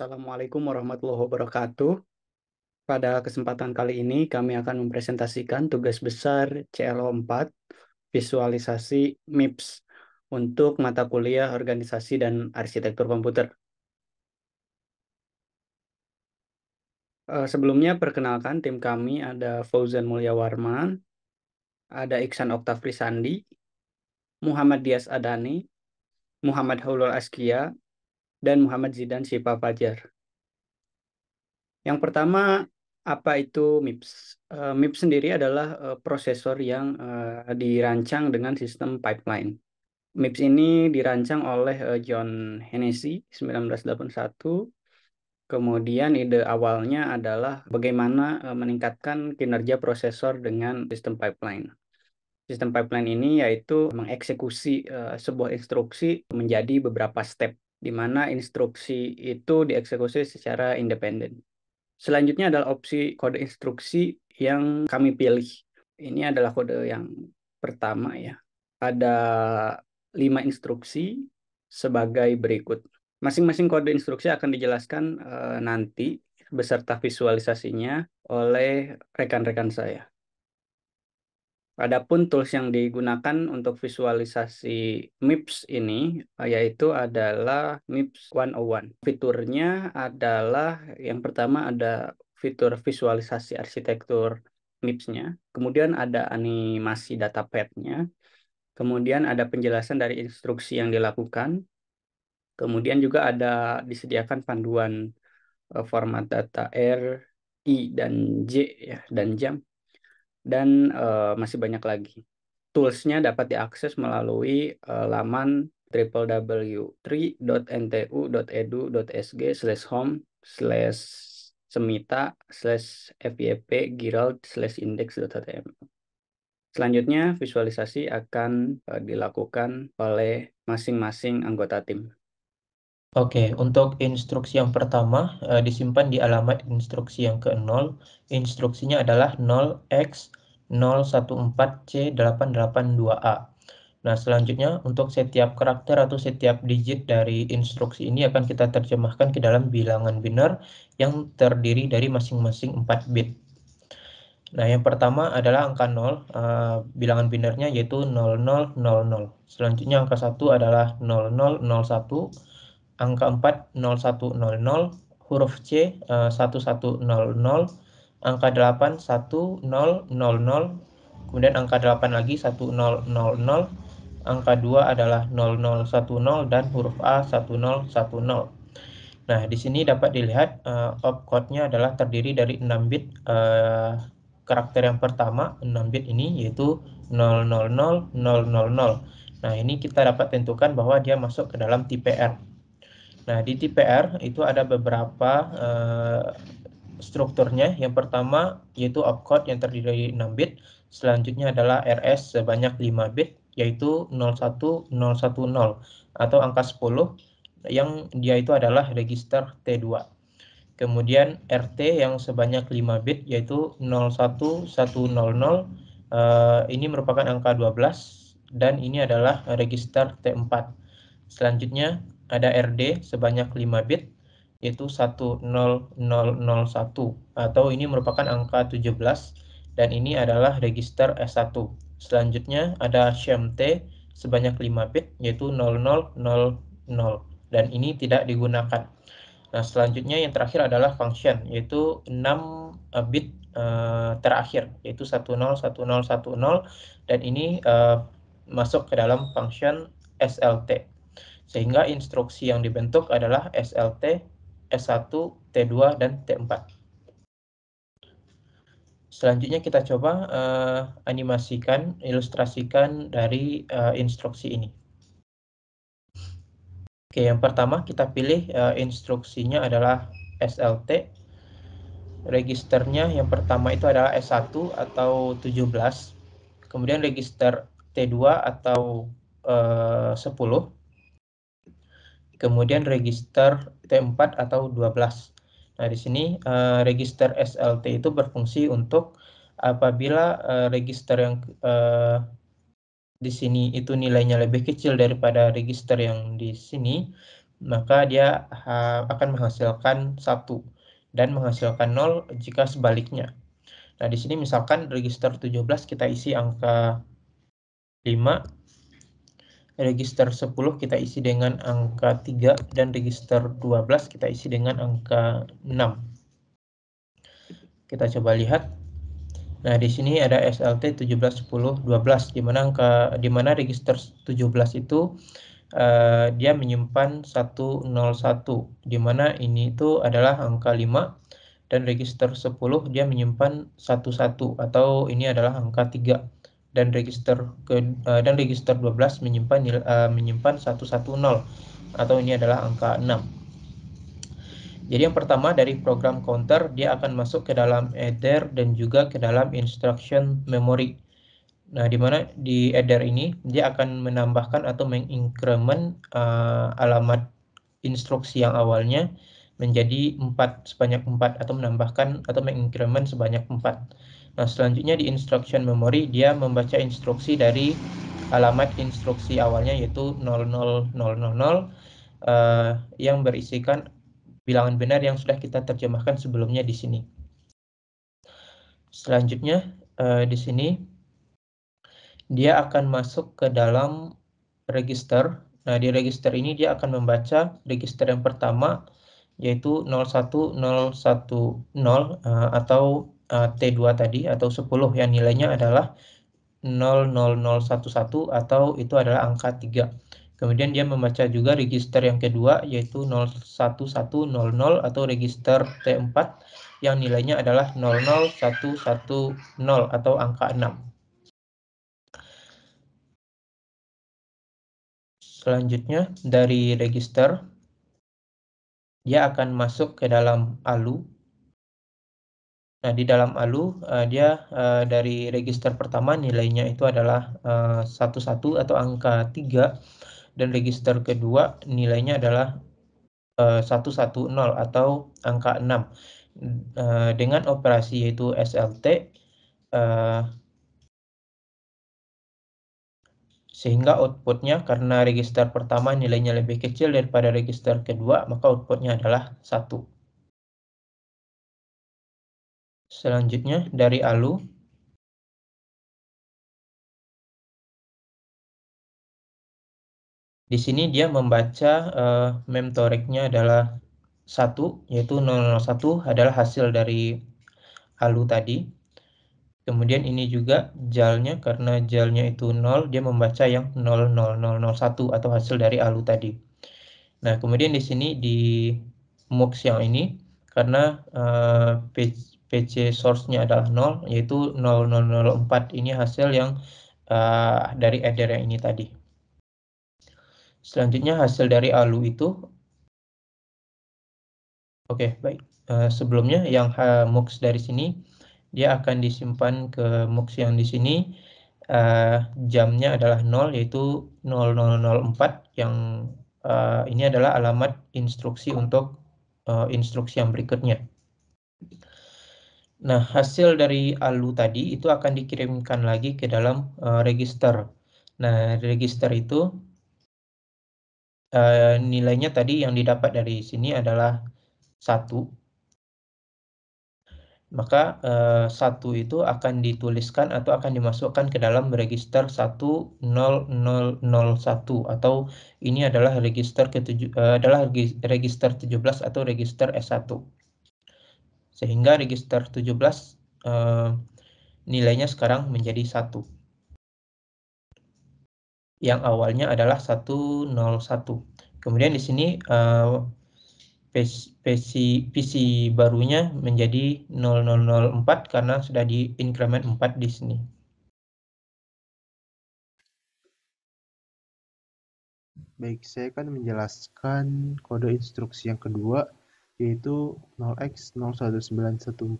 Assalamualaikum warahmatullahi wabarakatuh. Pada kesempatan kali ini kami akan mempresentasikan tugas besar CLO 4, visualisasi MIPS untuk mata kuliah Organisasi dan Arsitektur Komputer. Sebelumnya perkenalkan tim kami ada Fauzan Mulyawarman, ada Iksan Oktavri Sandi, Muhammad Dias Adani, Muhammad Haulul Askia, dan Muhammad Zidan Syifa Fajar. Yang pertama, apa itu MIPS? MIPS sendiri adalah prosesor yang dirancang dengan sistem pipeline. MIPS ini dirancang oleh John Hennessy 1981. Kemudian ide awalnya adalah bagaimana meningkatkan kinerja prosesor dengan sistem pipeline. Sistem pipeline ini yaitu mengeksekusi sebuah instruksi menjadi beberapa step, di mana instruksi itu dieksekusi secara independen. Selanjutnya adalah opsi kode instruksi yang kami pilih. Ini adalah kode yang pertama ya. Ada 5 instruksi sebagai berikut. Masing-masing kode instruksi akan dijelaskan nanti beserta visualisasinya oleh rekan-rekan saya. Adapun tools yang digunakan untuk visualisasi MIPS ini yaitu adalah MIPS 101. Fiturnya adalah yang pertama ada fitur visualisasi arsitektur MIPS-nya, kemudian ada animasi datapad-nya, kemudian ada penjelasan dari instruksi yang dilakukan, kemudian juga ada disediakan panduan format data R, I, dan J ya, dan jam. Dan masih banyak lagi. Toolsnya dapat diakses melalui laman www.ntu.edu.sg/home/semita/fyp/girald/index.html. Selanjutnya, visualisasi akan dilakukan oleh masing-masing anggota tim. Oke, untuk instruksi yang pertama disimpan di alamat instruksi yang ke-0. Instruksinya adalah 0x014C882A. Nah, selanjutnya untuk setiap karakter atau setiap digit dari instruksi ini akan kita terjemahkan ke dalam bilangan biner yang terdiri dari masing-masing 4 bit. Nah, yang pertama adalah angka 0, bilangan binernya yaitu 0000. Selanjutnya angka 1 adalah 0001. Angka 4 0100, huruf C 1100, angka 8 1000, kemudian angka 8 lagi 1000, angka 2 adalah 0010 dan huruf A 1010. Nah, di sini dapat dilihat opcode-nya adalah terdiri dari 6 bit. Karakter yang pertama 6 bit ini yaitu 000000. Nah, ini kita dapat tentukan bahwa dia masuk ke dalam tipe R. Nah, di tipe R itu ada beberapa strukturnya. Yang pertama yaitu opcode yang terdiri dari 6 bit. Selanjutnya adalah RS sebanyak 5 bit yaitu 01010 atau angka 10 yang dia itu adalah register T2. Kemudian RT yang sebanyak 5 bit yaitu 01100. Ini merupakan angka 12 dan ini adalah register T4. Selanjutnya ada RD sebanyak 5 bit yaitu 10001 atau ini merupakan angka 17 dan ini adalah register S1. Selanjutnya ada SHMT sebanyak 5 bit yaitu 0000 dan ini tidak digunakan. Nah, selanjutnya yang terakhir adalah function yaitu 6 bit terakhir yaitu 101010 dan ini masuk ke dalam function SLT. Sehingga instruksi yang dibentuk adalah SLT, S1, T2, dan T4. Selanjutnya kita coba animasikan, ilustrasikan dari instruksi ini. Oke, yang pertama kita pilih instruksinya adalah SLT. Registernya yang pertama itu adalah S1 atau 17. Kemudian register T2 atau 10. Kemudian register T4 atau 12. Nah, di sini register SLT itu berfungsi untuk apabila register yang di sini itu nilainya lebih kecil daripada register yang di sini, maka dia akan menghasilkan 1 dan menghasilkan 0 jika sebaliknya. Nah, di sini misalkan register 17 kita isi angka 5, register 10 kita isi dengan angka 3, dan register 12 kita isi dengan angka 6. Kita coba lihat. Nah, di sini ada SLT 17, 10, 12, di mana register 17 itu dia menyimpan 101, di mana ini itu adalah angka 5, dan register 10 dia menyimpan 11, atau ini adalah angka 3, dan register 12 menyimpan 110, atau ini adalah angka 6. Jadi yang pertama dari program counter, dia akan masuk ke dalam header dan juga ke dalam instruction memory. Nah, di mana di header ini dia akan menambahkan atau mengincrement alamat instruksi yang awalnya menjadi 4, sebanyak 4, atau menambahkan atau mengincrement sebanyak 4. Nah, selanjutnya di instruction memory dia membaca instruksi dari alamat instruksi awalnya yaitu 00000 yang berisikan bilangan benar yang sudah kita terjemahkan sebelumnya di sini. Selanjutnya di sini dia akan masuk ke dalam register. Nah, di register ini dia akan membaca register yang pertama yaitu 01010 atau T2 tadi, atau 10 yang nilainya adalah 00011, atau itu adalah angka 3. Kemudian dia membaca juga register yang kedua yaitu 01100, atau register T4 yang nilainya adalah 00110, atau angka 6. Selanjutnya dari register dia akan masuk ke dalam ALU. Nah, di dalam ALU dia dari register pertama nilainya itu adalah 11, atau angka 3, dan register kedua nilainya adalah 110, atau angka 6. Dengan operasi yaitu SLT, sehingga outputnya karena register pertama nilainya lebih kecil daripada register kedua, maka outputnya adalah 1. Selanjutnya dari ALU, di sini dia membaca memtoreknya adalah 1, yaitu 001 adalah hasil dari ALU tadi. Kemudian ini juga jalnya, karena jalnya itu 0, dia membaca yang 00001 atau hasil dari ALU tadi. Nah, kemudian di sini di MUX yang ini, karena PC source-nya adalah 0, yaitu 0004, ini hasil yang dari header yang ini tadi. Selanjutnya hasil dari ALU itu, oke, baik. Sebelumnya yang MUX dari sini, dia akan disimpan ke MUX yang di sini. Jamnya adalah 0, yaitu 0004, yang ini adalah alamat instruksi untuk instruksi yang berikutnya. Nah, hasil dari ALU tadi itu akan dikirimkan lagi ke dalam register. Nah, register itu nilainya tadi yang didapat dari sini adalah 1. Maka 1 itu akan dituliskan atau akan dimasukkan ke dalam register 10001, atau ini adalah register register 17 atau register S1. Sehingga register 17 nilainya sekarang menjadi 1. Yang awalnya adalah 101. Kemudian di sini PC barunya menjadi 0004 karena sudah diincrement 4 di sini. Baik, saya akan menjelaskan kode instruksi yang kedua, yaitu 0x01914020.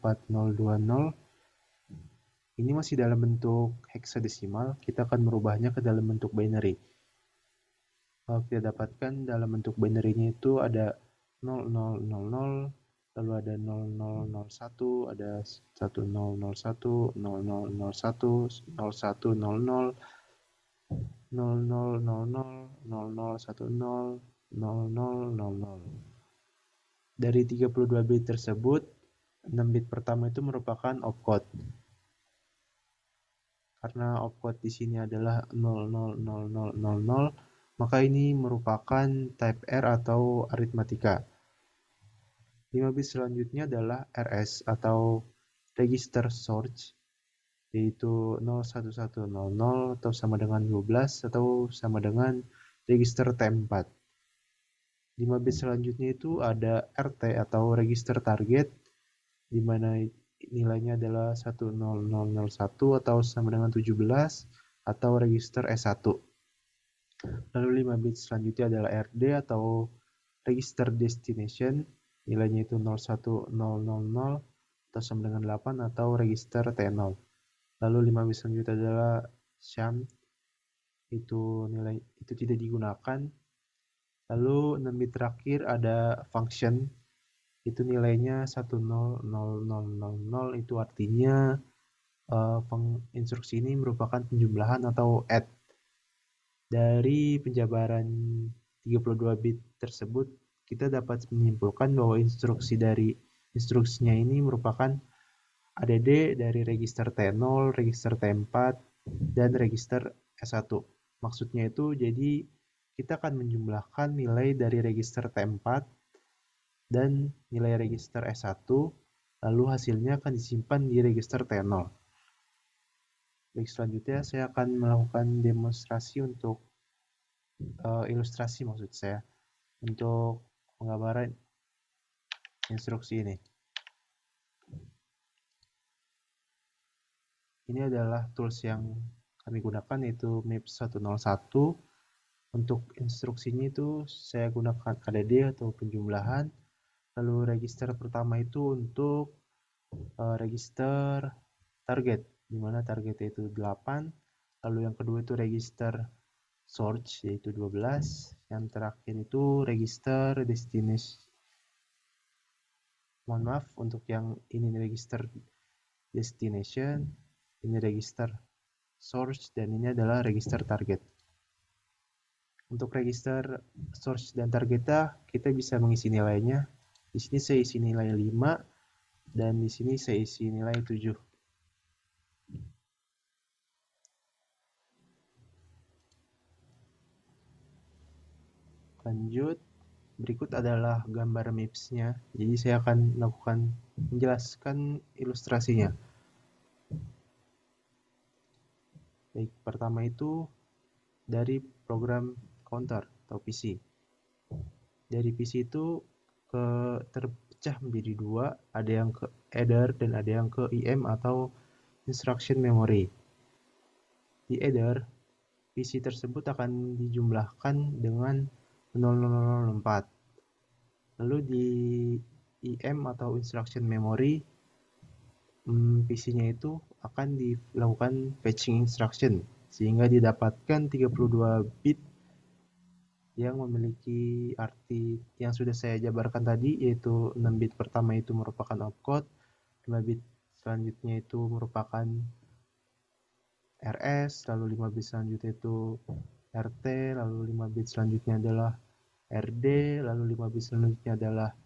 Ini masih dalam bentuk heksadesimal, kita akan merubahnya ke dalam bentuk binary. Kalau kita dapatkan dalam bentuk binary-nya itu ada 0000, lalu ada 0001, ada 1001, 0001, 0100, 0000, 0010, 0000. Dari 32 bit tersebut, 6 bit pertama itu merupakan opcode. Karena opcode di sini adalah 000000, maka ini merupakan type R atau aritmatika. 5 bit selanjutnya adalah RS atau register source, yaitu 01100 atau sama dengan 12 atau sama dengan register T4. 5 bit selanjutnya itu ada RT atau register target, di mana nilainya adalah 10001 atau sama dengan 17 atau register S1. Lalu 5 bit selanjutnya adalah RD atau register destination, nilainya itu 01000 atau sama dengan 8 atau register T0. Lalu 5 bit selanjutnya adalah sham, itu nilai itu tidak digunakan. Lalu 6 bit terakhir ada function, itu nilainya 10000, itu artinya instruksi ini merupakan penjumlahan atau add. Dari penjabaran 32 bit tersebut, kita dapat menyimpulkan bahwa instruksi dari instruksinya ini merupakan ADD dari register T0, register T4, dan register S1. Maksudnya itu jadi kita akan menjumlahkan nilai dari register T4 dan nilai register S1, lalu hasilnya akan disimpan di register T0. Baik, selanjutnya saya akan melakukan demonstrasi untuk ilustrasi maksud saya, untuk penggambaran instruksi ini. Ini adalah tools yang kami gunakan, yaitu MIPS 101. Untuk instruksinya itu saya gunakan KDD atau penjumlahan. Lalu register pertama itu untuk register target, di mana targetnya itu 8. Lalu yang kedua itu register source, yaitu 12. Yang terakhir itu register destination. Mohon maaf, untuk yang ini register destination, ini register source, dan ini adalah register target. Untuk register source dan targetnya, kita bisa mengisi nilainya. Di sini saya isi nilai 5, dan di sini saya isi nilai 7. Lanjut, berikut adalah gambar MIPS-nya. Jadi saya akan melakukan menjelaskan ilustrasinya. Baik, pertama itu dari program counter atau PC. Dari PC itu terpecah menjadi dua, ada yang ke header dan ada yang ke IM atau instruction memory. Di header, PC tersebut akan dijumlahkan dengan 0004. Lalu di IM atau instruction memory, PC-nya itu akan dilakukan fetching instruction sehingga didapatkan 32 bit yang memiliki arti yang sudah saya jabarkan tadi, yaitu 6 bit pertama itu merupakan opcode, 5 bit selanjutnya itu merupakan RS, lalu 5 bit selanjutnya itu RT, lalu 5 bit selanjutnya adalah RD, lalu 5 bit selanjutnya adalah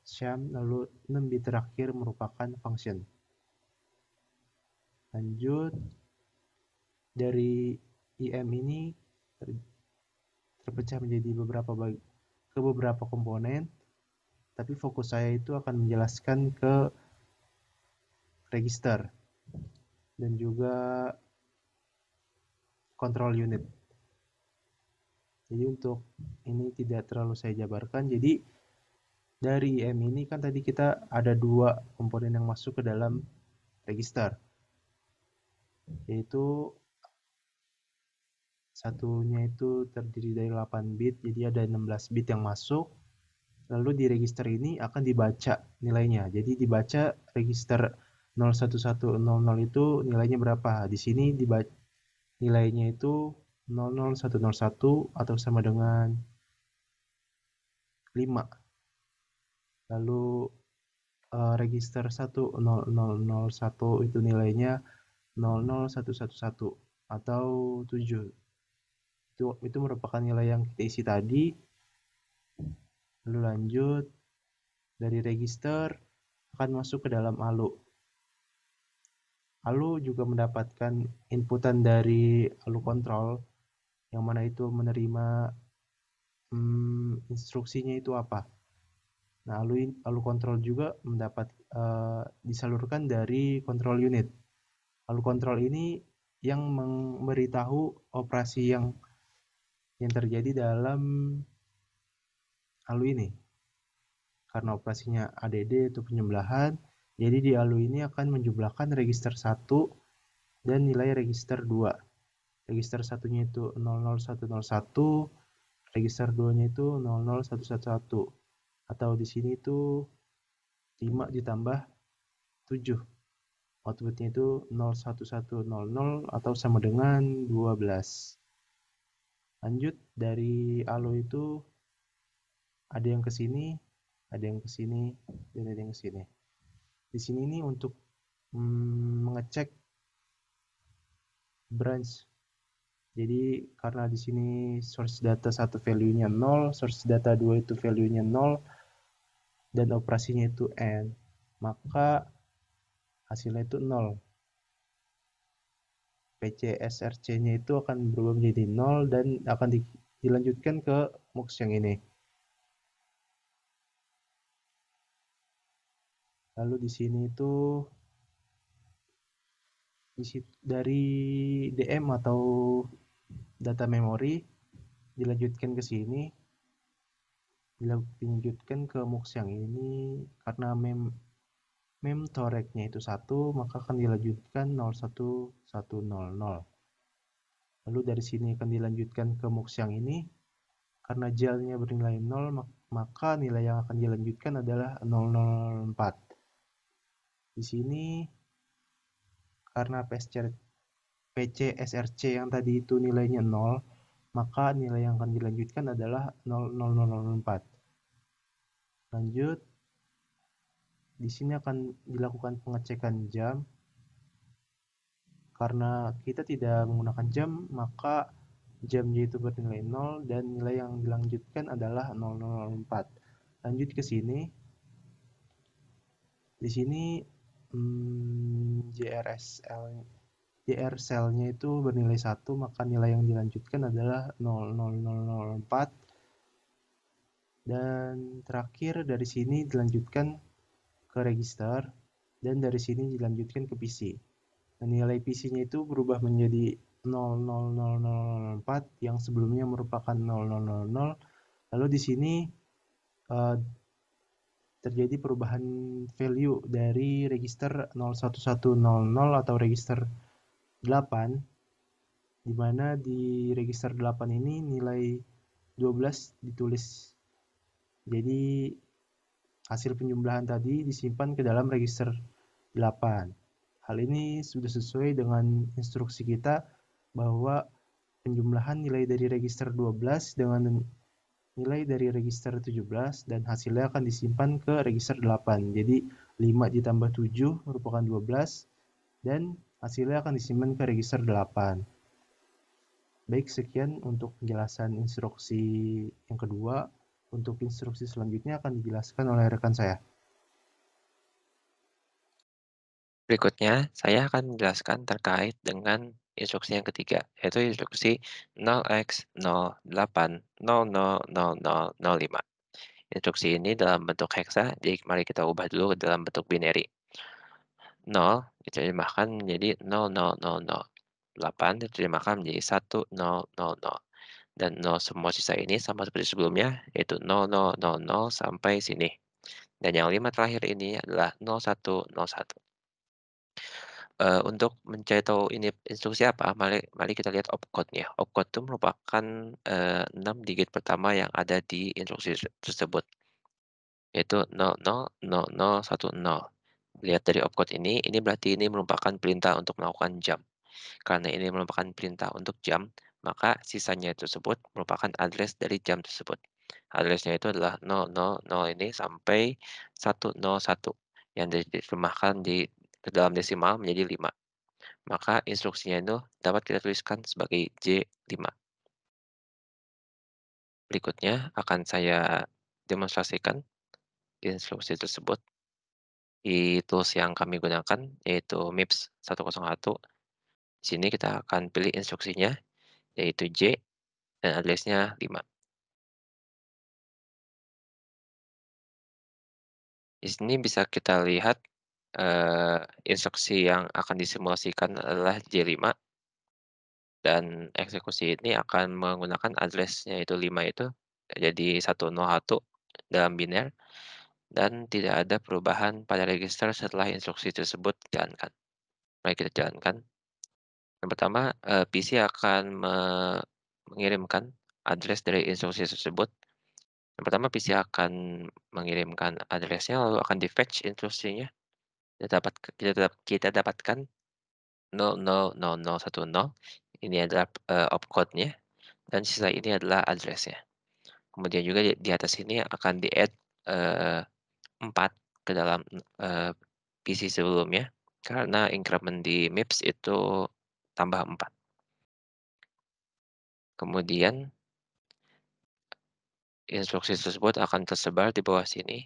sham, lalu 6 bit terakhir merupakan function. Lanjut, dari IM ini terpecah menjadi beberapa komponen, tapi fokus saya itu akan menjelaskan ke register dan juga control unit. Jadi untuk ini tidak terlalu saya jabarkan. Jadi dari IM ini kan tadi kita ada dua komponen yang masuk ke dalam register, yaitu satunya itu terdiri dari 8 bit, jadi ada 16 bit yang masuk. Lalu di register ini akan dibaca nilainya. Jadi dibaca register 01100 itu nilainya berapa. Di sini dibaca nilainya itu 00101 atau sama dengan 5. Lalu register 10001 itu nilainya 00111 atau 7. Itu merupakan nilai yang kita isi tadi. Lalu lanjut, dari register akan masuk ke dalam ALU. ALU juga mendapatkan inputan dari ALU control, yang mana itu menerima instruksinya itu apa. Nah, ALU control juga disalurkan dari control unit. ALU control ini yang memberitahu operasi yang terjadi dalam ALU ini. Karena operasinya ADD itu penjumlahan, jadi di ALU ini akan menjumlahkan register 1 dan nilai register 2. Register 1-nya itu 00101, register 2-nya itu 00111. Atau di sini itu 5 ditambah 7. Outputnya itu 01100 atau sama dengan 12. Lanjut, dari ALU itu ada yang ke sini, ada yang ke sini, dan ada yang ke sini. Di sini ini untuk mengecek branch. Jadi karena di sini source data 1 value-nya 0, source data 2 itu value-nya 0, dan operasinya itu N, maka hasilnya itu 0. PCSRC-nya itu akan berubah menjadi 0 dan akan dilanjutkan ke MUX yang ini. Lalu di sini itu dari DM atau data memori dilanjutkan ke sini, dilanjutkan ke MUX yang ini. Karena memtoreknya itu 1, maka akan dilanjutkan 01100. Lalu dari sini akan dilanjutkan ke MUX yang ini. Karena JAL-nya bernilai 0, maka nilai yang akan dilanjutkan adalah 004. Di sini karena PCSRC yang tadi itu nilainya 0, maka nilai yang akan dilanjutkan adalah 00004. Lanjut, di sini akan dilakukan pengecekan jam. Karena kita tidak menggunakan jam, maka jamnya itu bernilai 0 dan nilai yang dilanjutkan adalah 004. Lanjut ke sini. Di sini JR cell-nya itu bernilai 1, maka nilai yang dilanjutkan adalah 00004. Dan terakhir dari sini dilanjutkan ke register, dan dari sini dilanjutkan ke PC. Dan nilai PC-nya itu berubah menjadi 00004 yang sebelumnya merupakan 0000. Lalu di sini terjadi perubahan value dari register 01100 atau register 8, di mana di register 8 ini nilai 12 ditulis. Jadi hasil penjumlahan tadi disimpan ke dalam register 8. Hal ini sudah sesuai dengan instruksi kita bahwa penjumlahan nilai dari register 12 dengan nilai dari register 17 dan hasilnya akan disimpan ke register 8. Jadi 5 ditambah 7 merupakan 12 dan hasilnya akan disimpan ke register 8. Baik, sekian untuk penjelasan instruksi yang kedua. Untuk instruksi selanjutnya akan dijelaskan oleh rekan saya. Berikutnya, saya akan menjelaskan terkait dengan instruksi yang ketiga, yaitu instruksi 0x08000005. Instruksi ini dalam bentuk heksa, jadi mari kita ubah dulu ke dalam bentuk binary. 0 diterjemahkan menjadi 0000. 8 diterjemahkan menjadi 1000. Dan 0 semua sisa ini sama seperti sebelumnya, yaitu 0000 sampai sini. Dan yang 5 terakhir ini adalah 0101. Untuk mencari tahu ini instruksi apa, mari kita lihat opcode-nya. Opcode itu merupakan 6 digit pertama yang ada di instruksi tersebut, yaitu 000010. Lihat dari opcode ini berarti ini merupakan perintah untuk melakukan jam. Karena ini merupakan perintah untuk jam, maka sisanya tersebut merupakan address dari jam tersebut. Address-nya itu adalah 000 ini sampai 101 yang diterjemahkan ke dalam desimal menjadi 5. Maka instruksinya itu dapat kita tuliskan sebagai J5. Berikutnya akan saya demonstrasikan instruksi tersebut di tools yang kami gunakan, yaitu MIPS 101. Di sini kita akan pilih instruksinya, yaitu J, dan address-nya 5. Di sini bisa kita lihat, instruksi yang akan disimulasikan adalah J5, dan eksekusi ini akan menggunakan address-nya yaitu 5 itu, jadi 101 dalam biner, dan tidak ada perubahan pada register setelah instruksi tersebut dijalankan. Mari kita jalankan. Yang pertama, PC akan mengirimkan address dari instruksi tersebut. Yang pertama, PC akan mengirimkan address-nya, lalu akan di-fetch instruksinya. Kita dapatkan 000010. Ini adalah, opcode-nya, dan sisa ini adalah address-nya. Kemudian juga di atas ini akan di-add, 4 ke dalam, PC sebelumnya, karena increment di MIPS itu tambah 4. Kemudian instruksi tersebut akan tersebar di bawah sini.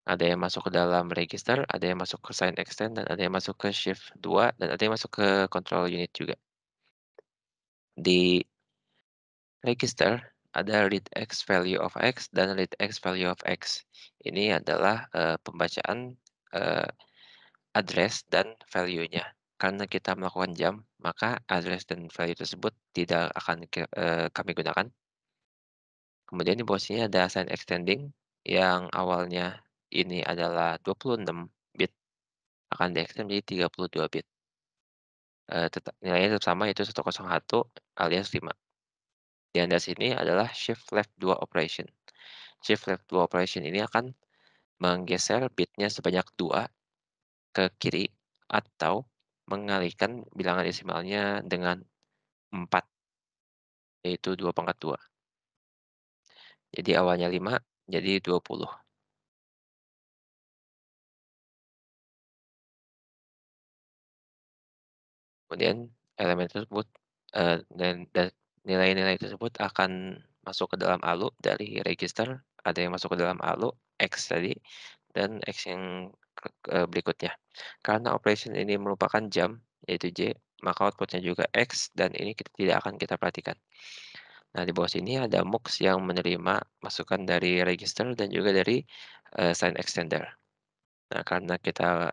Ada yang masuk ke dalam register, ada yang masuk ke sign extend, dan ada yang masuk ke shift 2, dan ada yang masuk ke control unit juga. Di register ada read x value of x dan read x value of x. Ini adalah, pembacaan, address dan value-nya. Karena kita melakukan jump, maka address dan value tersebut tidak akan kami gunakan. Kemudian di bawah sini ada sign extending yang awalnya ini adalah 26 bit, akan di-extend menjadi 32 bit. Nilainya tetap sama, yaitu 101 alias 5. Dan dari sini adalah shift left 2 operation. Shift left 2 operation ini akan menggeser bitnya sebanyak 2 ke kiri atau mengalihkan bilangan desimalnya dengan 4, yaitu 2/2. Jadi awalnya 5 jadi 20. Kemudian elemen tersebut, dan nilai-nilai tersebut akan masuk ke dalam ALU dari register, ada yang masuk ke dalam ALU X tadi, dan X yang berikutnya. Karena operation ini merupakan jump, yaitu J, maka outputnya juga X, dan ini tidak akan kita perhatikan. Nah, di bawah sini ada MUX yang menerima masukan dari register dan juga dari, sign extender. Nah, karena kita,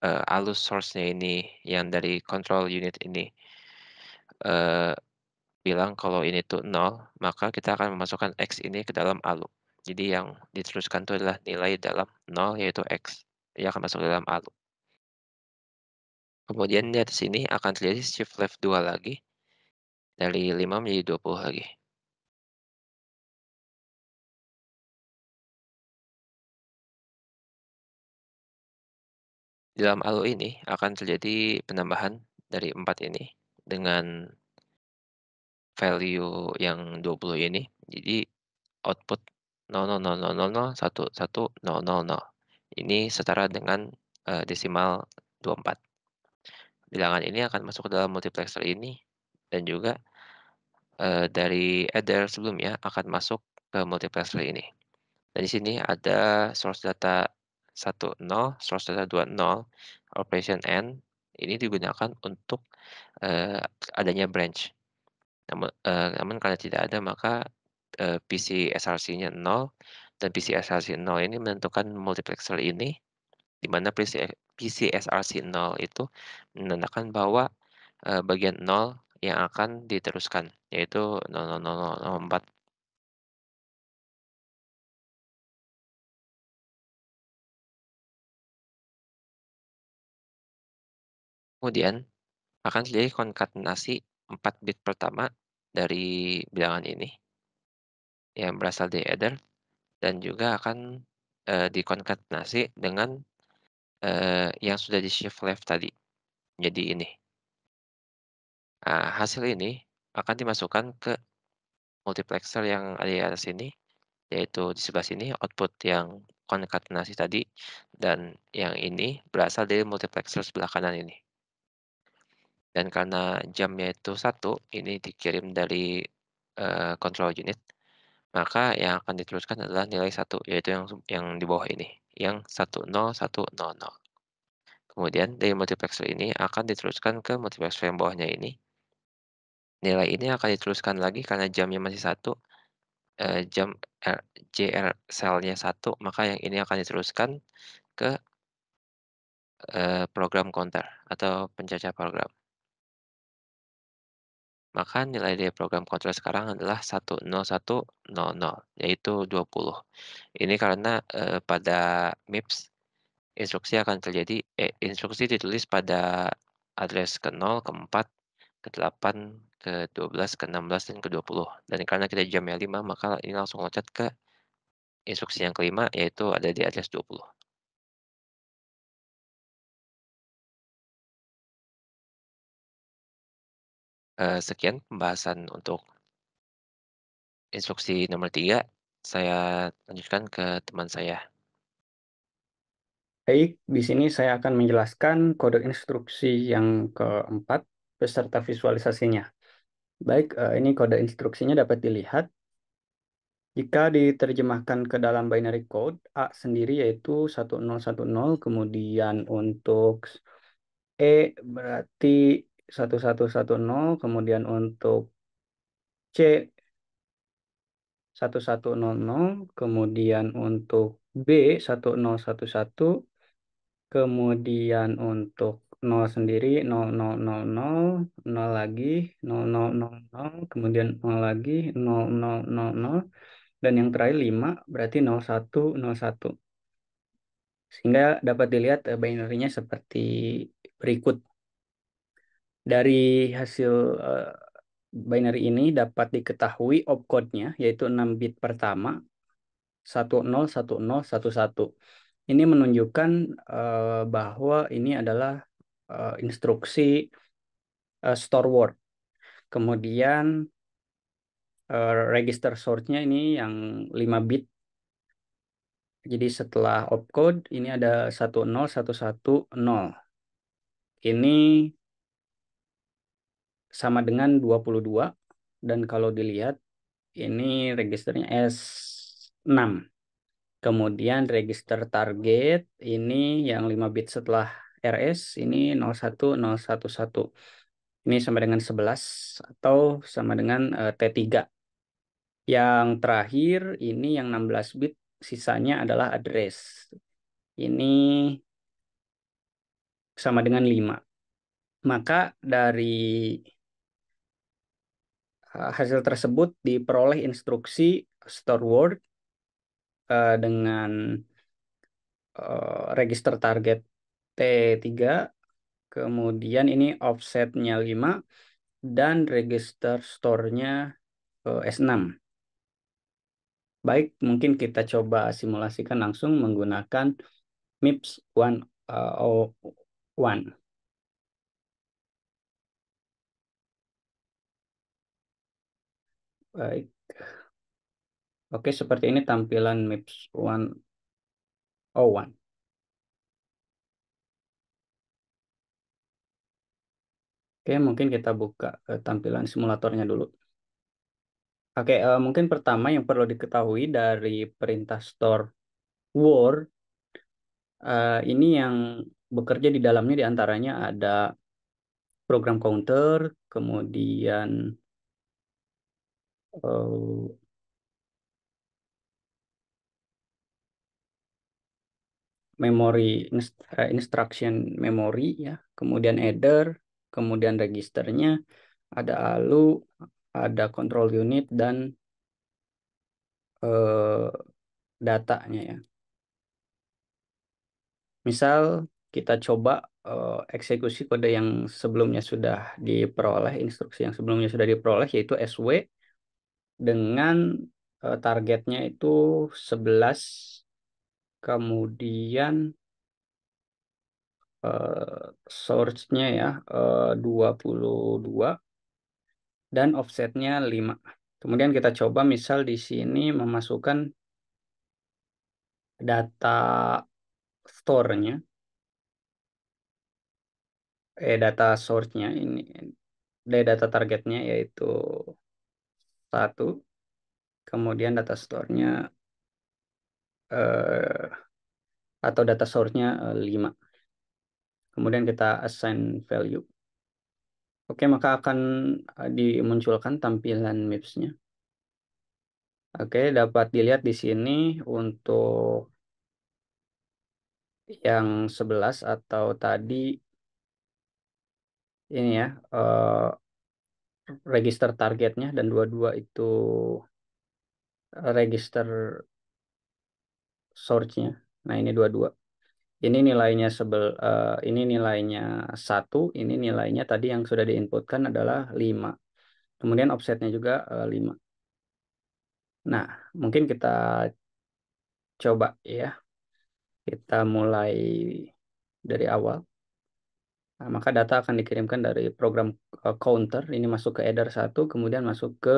ALU source-nya ini yang dari control unit ini, eee, bilang kalau ini tuh 0, maka kita akan memasukkan X ini ke dalam ALU. Jadi yang diteruskan itu adalah nilai dalam 0, yaitu X. Dia akan masuk ke dalam ALU. Kemudian di atas sini akan terjadi shift left 2 lagi, dari 5 menjadi 20 lagi. Di dalam ALU ini akan terjadi penambahan dari 4 ini dengan value yang 20 ini. Jadi output 000000111000. Ini setara dengan, desimal 24. Bilangan ini akan masuk ke dalam multiplexer ini, dan juga, dari adder sebelumnya akan masuk ke multiplexer ini. Dan di sini ada source data 10, source data 20, operation AND, ini digunakan untuk, adanya branch. Namun karena tidak ada, maka, PC SRC-nya 0, dan PC SRC 0 ini menentukan multiplexer ini, di mana PC SRC 0 itu menandakan bahwa, bagian 0 yang akan diteruskan, yaitu 000004. Kemudian akan terjadi konkatenasi 4 bit pertama dari bilangan ini, yang berasal dari adder, dan juga akan, dikonkatenasi dengan, yang sudah di-shift left tadi, jadi ini. Nah, hasil ini akan dimasukkan ke multiplexer yang ada di atas ini, yaitu di sebelah sini output yang konkatenasi tadi, dan yang ini berasal dari multiplexer sebelah kanan ini. Dan karena jamnya itu 1, ini dikirim dari, control unit, maka yang akan diteruskan adalah nilai 1, yaitu yang di bawah ini, yang 10100. Kemudian dari multiplexer ini akan diteruskan ke multiplexer yang bawahnya ini. Nilai ini akan diteruskan lagi karena jamnya masih 1, jam JR sel-nya 1, maka yang ini akan diteruskan ke, program counter atau pencacah program. Maka nilai dari program counter sekarang adalah 10100, yaitu 20. Ini karena, pada MIPS instruksi ditulis pada address ke-0, ke-4, ke-8, ke-12, ke-16, dan ke-20. Dan karena kita jamnya 5, maka ini langsung loncat ke instruksi yang kelima, yaitu ada di address 20. Sekian pembahasan untuk instruksi nomor 3. Saya lanjutkan ke teman saya. Baik, di sini saya akan menjelaskan kode instruksi yang keempat beserta visualisasinya. Baik, ini kode instruksinya dapat dilihat. Jika diterjemahkan ke dalam binary code, A sendiri yaitu 1010, kemudian untuk E berarti 1110, kemudian untuk C 1100, kemudian untuk B 1011, kemudian untuk 0 sendiri 0000, 0 lagi 0000, kemudian 0 lagi 0000, dan yang terakhir 5 berarti 0101. Sehingga dapat dilihat binary-nya seperti berikut. Dari hasil binary ini dapat diketahui opcode-nya yaitu 6 bit pertama 101011. Ini menunjukkan bahwa ini adalah instruksi store word. Kemudian register source-nya ini yang 5 bit. Jadi setelah opcode ini ada 10110. Ini sama dengan 22, dan kalau dilihat ini registernya S6. Kemudian register target ini yang 5 bit setelah RS ini 01011. Ini sama dengan 11 atau sama dengan T3. Yang terakhir ini yang 16 bit, sisanya adalah address. Ini sama dengan 5. Maka dari hasil tersebut diperoleh instruksi store word dengan register target T3, kemudian ini offsetnya 5, dan register store-nya S6. Baik, mungkin kita coba simulasikan langsung menggunakan MIPS 101. Baik. Oke, seperti ini tampilan MIPS 101. Oke, mungkin kita buka tampilan simulatornya dulu. Oke, mungkin pertama yang perlu diketahui dari perintah store word, ini yang bekerja di dalamnya diantaranya ada program counter, kemudian eh, memory instruction memory ya, kemudian header, kemudian registernya, ada ALU, ada control unit, dan eh, datanya ya. Misal kita coba eksekusi kode yang sebelumnya sudah diperoleh, instruksi yang sebelumnya sudah diperoleh yaitu SW dengan targetnya itu 11, kemudian source-nya ya 22, dan offsetnya 5. Kemudian kita coba misal di sini memasukkan data store-nya, data source-nya ini, dari data targetnya yaitu 1, kemudian data store-nya atau data source-nya 5. Kemudian kita assign value. Oke, maka akan dimunculkan tampilan MIPS-nya. Oke, dapat dilihat di sini untuk yang 11 atau tadi ini ya, register targetnya, dan 22 itu register source-nya. Nah, ini 22. Ini nilainya ini nilainya 1, ini nilainya tadi yang sudah diinputkan adalah 5. Kemudian offsetnya juga 5. Nah, mungkin kita coba ya. Kita mulai dari awal. Nah, maka data akan dikirimkan dari program counter. Ini masuk ke header 1, kemudian masuk ke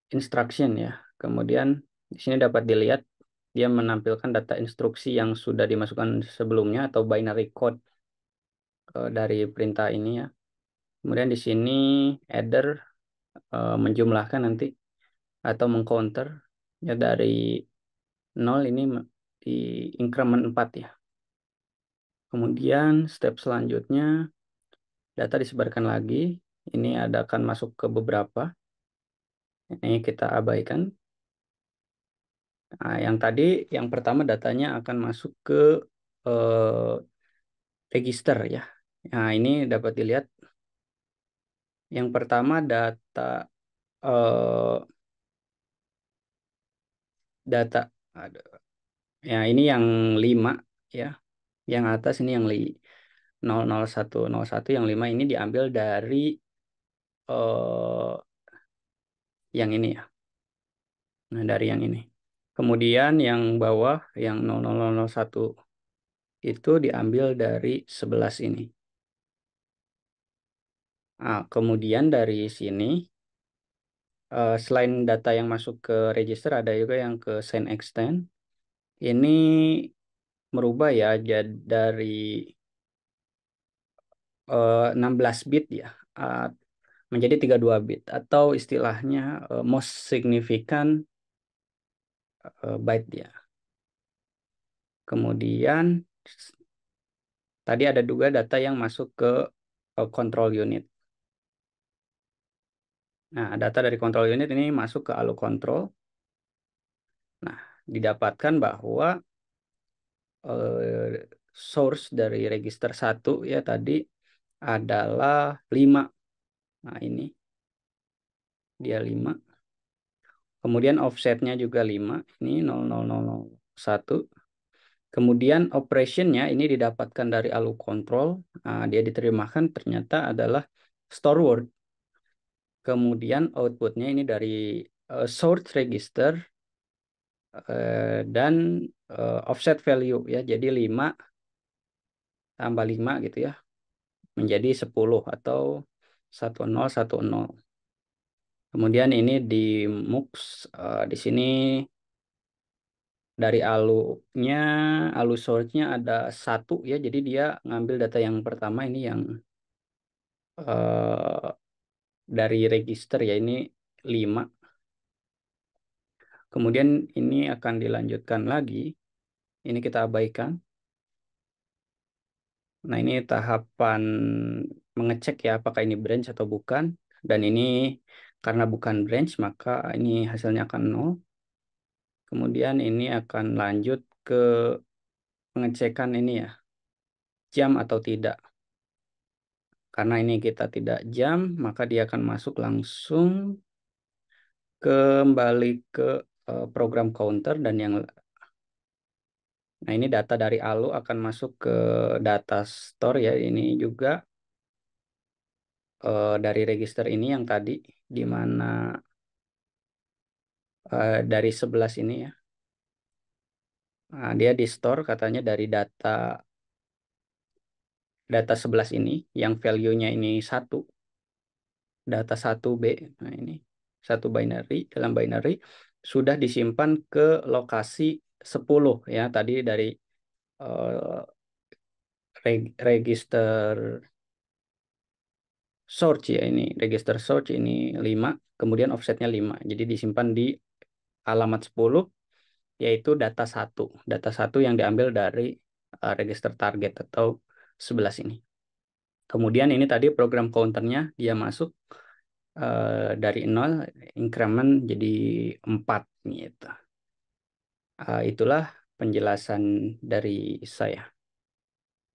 instruction ya. Kemudian di sini dapat dilihat dia menampilkan data instruksi yang sudah dimasukkan sebelumnya atau binary code dari perintah ini ya. Kemudian di sini header menjumlahkan nanti atau mengcounter ya dari 0 ini di increment 4 ya. Kemudian step selanjutnya data disebarkan lagi. Ini akan masuk ke beberapa. Ini kita abaikan. Nah, yang tadi yang pertama datanya akan masuk ke register ya. Nah, ini dapat dilihat yang pertama data eh, data ya ini yang 5 ya. Yang atas ini yang 00101, yang 5 ini diambil dari yang ini ya. Nah, dari yang ini. Kemudian yang bawah yang 0001 itu diambil dari 11 ini. Nah, kemudian dari sini selain data yang masuk ke register ada juga yang ke send extend. Ini merubah ya dari 16 bit ya menjadi 32 bit atau istilahnya most significant byte ya. Kemudian tadi ada juga data yang masuk ke control unit. Nah, data dari control unit ini masuk ke ALU control. Nah, didapatkan bahwa source dari register 1 ya tadi adalah 5. Nah, ini dia 5. Kemudian offsetnya juga 5. Ini 0001. Kemudian operationnya ini didapatkan dari ALU control. Nah, dia diterjemahkan ternyata adalah store word. Kemudian outputnya ini dari source register dan offset value ya. Jadi 5 tambah 5 gitu ya. Menjadi 10 atau 1010. Kemudian ini di MUX di sini dari ALU source-nya ada 1 ya. Jadi dia ngambil data yang pertama ini yang dari register ya, ini 5. Kemudian ini akan dilanjutkan lagi. Ini kita abaikan. Nah, ini tahapan mengecek ya apakah ini branch atau bukan. Dan ini karena bukan branch maka ini hasilnya akan 0. Kemudian ini akan lanjut ke pengecekan ini ya, jam atau tidak. Karena ini kita tidak jam, maka dia akan masuk langsung kembali ke program counter dan yang nah ini data dari ALU akan masuk ke data store ya. Ini juga dari register ini yang tadi di mana dari 11 ini ya. Nah, dia di store katanya dari data 11 ini yang value-nya ini 1, data 1B. Nah, ini 1 binary, dalam binary sudah disimpan ke lokasi 10 ya tadi dari register source ya, ini register source ini 5, kemudian offsetnya 5. Jadi disimpan di alamat 10, yaitu data 1. Data 1 yang diambil dari register target atau 11 ini. Kemudian ini tadi program counternya dia masuk dari 0, increment jadi 4 gitu. Itulah penjelasan dari saya.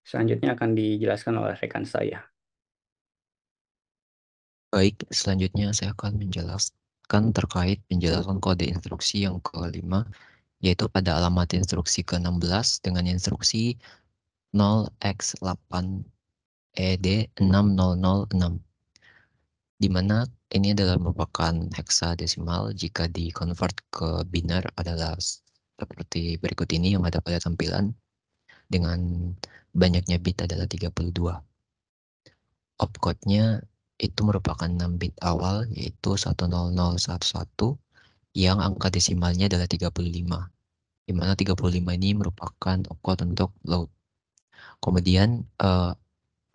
Selanjutnya akan dijelaskan oleh rekan saya. Baik, selanjutnya saya akan menjelaskan terkait penjelasan kode instruksi yang kelima, yaitu pada alamat instruksi ke-16 dengan instruksi 0x8ED6006, di mana ini adalah merupakan heksadesimal. Jika di-convert ke biner adalah seperti berikut ini yang ada pada tampilan, dengan banyaknya bit adalah 32. Opcode-nya itu merupakan 6 bit awal, yaitu 10011, yang angka desimalnya adalah 35, di mana 35 ini merupakan opcode untuk load. Kemudian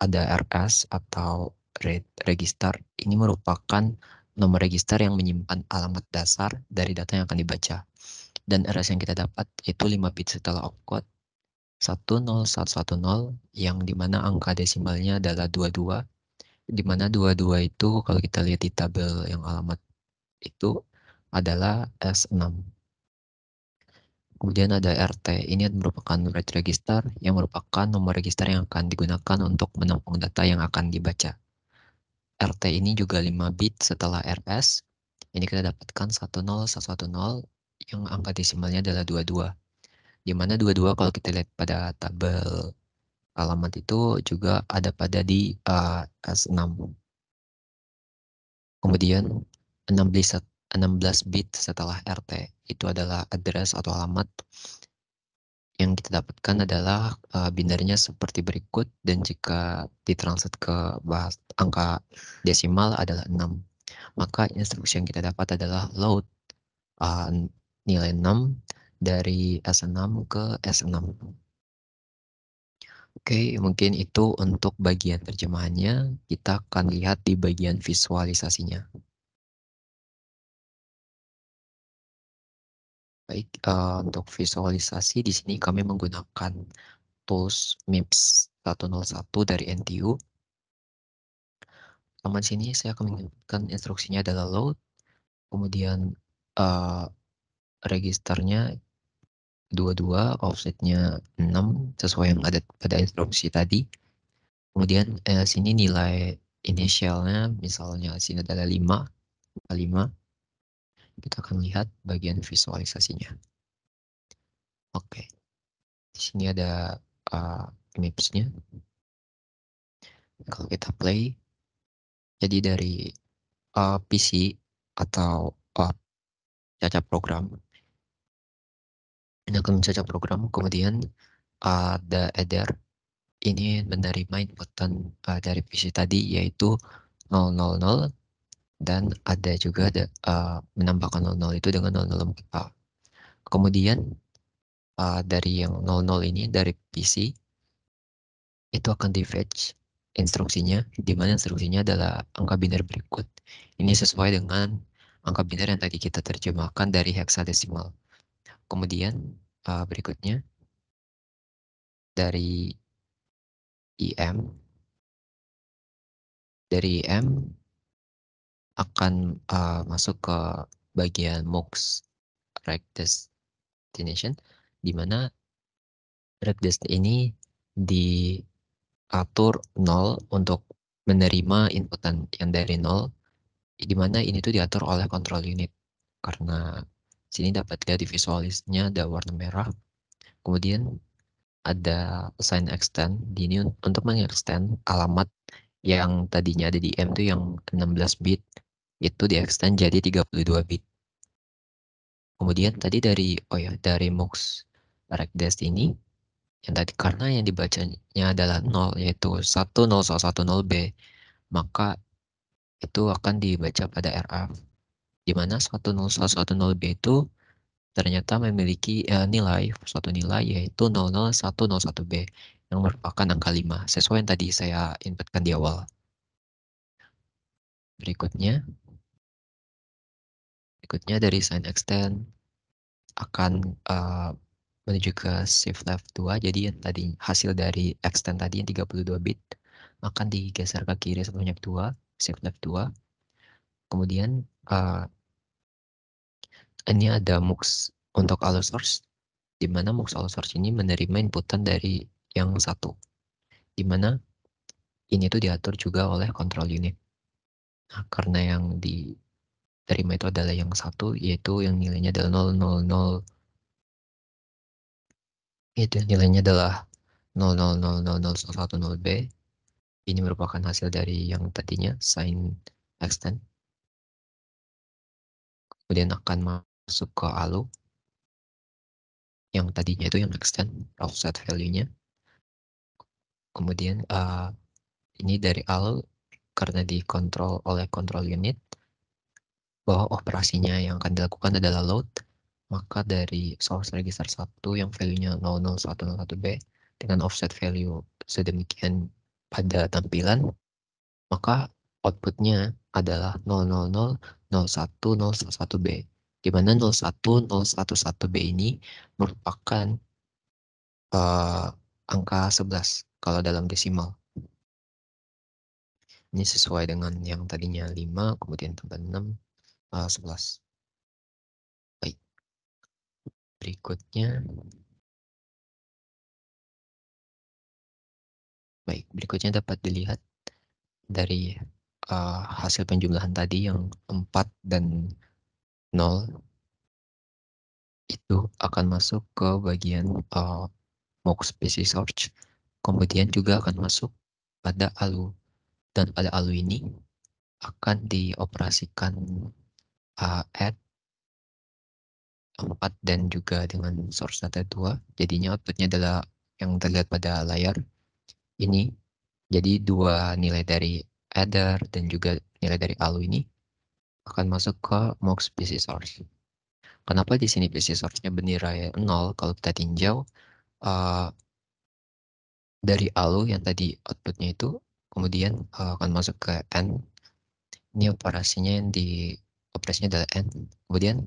ada RS atau read register. Ini merupakan nomor register yang menyimpan alamat dasar dari data yang akan dibaca. Dan RS yang kita dapat itu 5 bit setelah opcode 10110, yang dimana angka desimalnya adalah 22, di mana 22 itu kalau kita lihat di tabel yang alamat itu adalah S6. Kemudian ada RT, ini merupakan read register yang merupakan nomor register yang akan digunakan untuk menampung data yang akan dibaca. RT ini juga 5 bit setelah RS. Ini kita dapatkan 10110 yang angka desimalnya adalah 22. Di mana 22 kalau kita lihat pada tabel alamat itu juga ada pada di S6. Kemudian 16 bit setelah RT itu adalah address atau alamat. Yang kita dapatkan adalah binernya seperti berikut, dan jika ditranslate ke angka desimal adalah 6. Maka instruksi yang kita dapat adalah load nilai 6 dari S6 ke S6. Oke, mungkin itu untuk bagian terjemahannya. Kita akan lihat di bagian visualisasinya. Baik, untuk visualisasi di sini kami menggunakan tools MIPS 101 dari NTU. Di sini saya akan menginputkan instruksinya adalah load, kemudian registernya 22, offsetnya 6 sesuai yang ada pada instruksi tadi. Kemudian sini nilai inisialnya, misalnya sini adalah 5. Kita akan lihat bagian visualisasinya. Oke, di sini ada MIPS-nya. Kalau kita play, jadi dari PC atau cacat program, ini akan mencacap program. Kemudian ada header, ini menerima inputan dari PC tadi, yaitu 000, dan ada juga menambahkan 00 itu dengan 004A. Kemudian dari yang 00 ini dari PC itu akan di fetch instruksinya, di mana instruksinya adalah angka biner berikut. Ini sesuai dengan angka biner yang tadi kita terjemahkan dari heksadesimal. Kemudian berikutnya dari IM, akan masuk ke bagian MUX Rect Destination, di mana Rect Dest ini diatur 0 untuk menerima inputan yang dari 0, di mana ini tuh diatur oleh control unit. Karena sini dapat lihat di visualisnya ada warna merah. Kemudian ada assign extend, ini untuk mengextend alamat yang tadinya ada di M itu yang 16 bit, itu di extend jadi 32 bit. Kemudian tadi dari MUX Regdest ini, yang tadi karena yang dibacanya adalah 0, yaitu 10110B, maka itu akan dibaca pada RF, di mana 10110B itu ternyata memiliki suatu nilai yaitu 00101B yang merupakan angka 5, sesuai yang tadi saya inputkan di awal. Berikutnya dari sign extend akan menuju ke shift left 2. Jadi yang tadi hasil dari extend tadi yang 32 bit akan digeser ke kiri sebanyak 2, shift left 2. Kemudian ini ada mux untuk allo source, di mana mux allo source ini menerima inputan dari yang satu, di mana ini tuh diatur juga oleh control unit. Nah, karena yang diterima itu adalah yang satu, yaitu yang nilainya adalah 000, yaitu nilainya adalah 0000010B. Ini merupakan hasil dari yang tadinya sign extend. Kemudian akan masuk ke allo. Yang tadinya itu yang extend offset value-nya. Kemudian ini dari allo karena dikontrol oleh control unit bahwa operasinya yang akan dilakukan adalah load, maka dari source register 1 yang value-nya 00101B dengan offset value sedemikian pada tampilan, maka outputnya adalah 0000101B, di mana 01011B ini merupakan angka 11 kalau dalam desimal. Ini sesuai dengan yang tadinya 5, kemudian tambah 6, 11. Baik. Berikutnya dapat dilihat dari hasil penjumlahan tadi yang 4 dan 0 itu akan masuk ke bagian mux PC search, kemudian juga akan masuk pada allo, dan pada allo ini akan dioperasikan add 4 dan juga dengan source data 2, jadinya outputnya adalah yang terlihat pada layar ini. Jadi dua nilai dari adder dan juga nilai dari allo ini akan masuk ke mux PC source. Kenapa di sini PC source-nya bernilai 0? Kalau kita tinjau dari allo yang tadi outputnya itu kemudian akan masuk ke n. Ini operasinya adalah n. Kemudian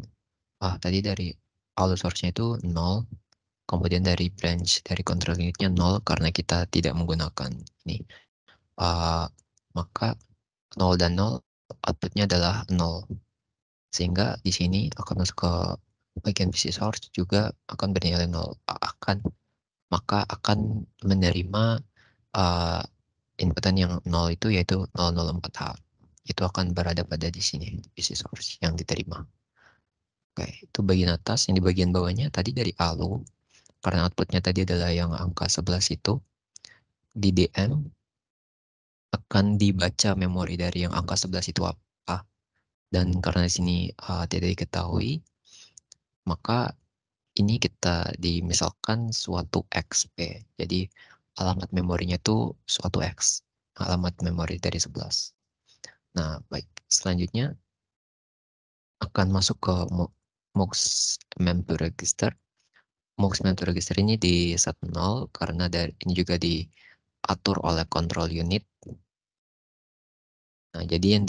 tadi dari allo source-nya itu 0. Kemudian dari branch dari control unit-nya 0 karena kita tidak menggunakan ini. Maka 0 dan 0 outputnya adalah 0. Sehingga di sini akan masuk ke bagian PC source juga akan bernilai 0. Maka akan menerima inputan yang 0 itu yaitu 004H. Itu akan berada pada di sini PC source yang diterima. Oke, itu bagian atas. Yang di bagian bawahnya tadi dari allo, karena outputnya tadi adalah yang angka 11 itu, di DM akan dibaca memori dari yang angka 11 itu apa. Dan karena di sini tidak diketahui, maka ini kita dimisalkan suatu XP. Jadi alamat memorinya itu suatu X. Alamat memori dari 11. Nah, baik. Selanjutnya akan masuk ke MUX member register. MUX member register ini di 10 karena ini juga diatur oleh control unit. Nah, jadi yang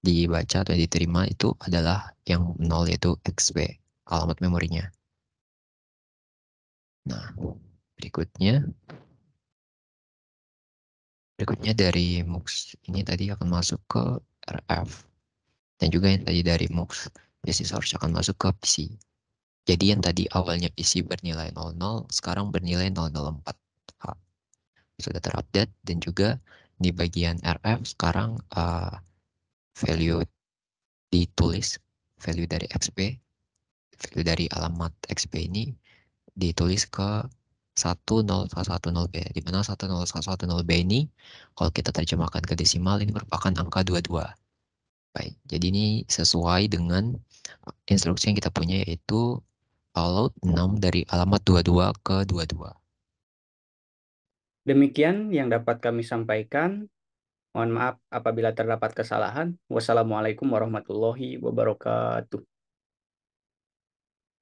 dibaca atau diterima itu adalah yang 0 yaitu XP, alamat memorinya. Nah, berikutnya dari MUX ini tadi akan masuk ke RF. Dan juga yang tadi dari MUX PC source akan masuk ke PC. Jadi yang tadi awalnya PC bernilai 00, sekarang bernilai 004. Sudah terupdate, dan juga di bagian RF sekarang value ditulis, value dari XP, value dari alamat XP ini ditulis ke 10110B, di mana 10110B ini kalau kita terjemahkan ke desimal ini merupakan angka 22. Baik, jadi ini sesuai dengan instruksi yang kita punya, yaitu load 6 dari alamat 22 ke 22. Demikian yang dapat kami sampaikan. Mohon maaf apabila terdapat kesalahan. Wassalamualaikum warahmatullahi wabarakatuh.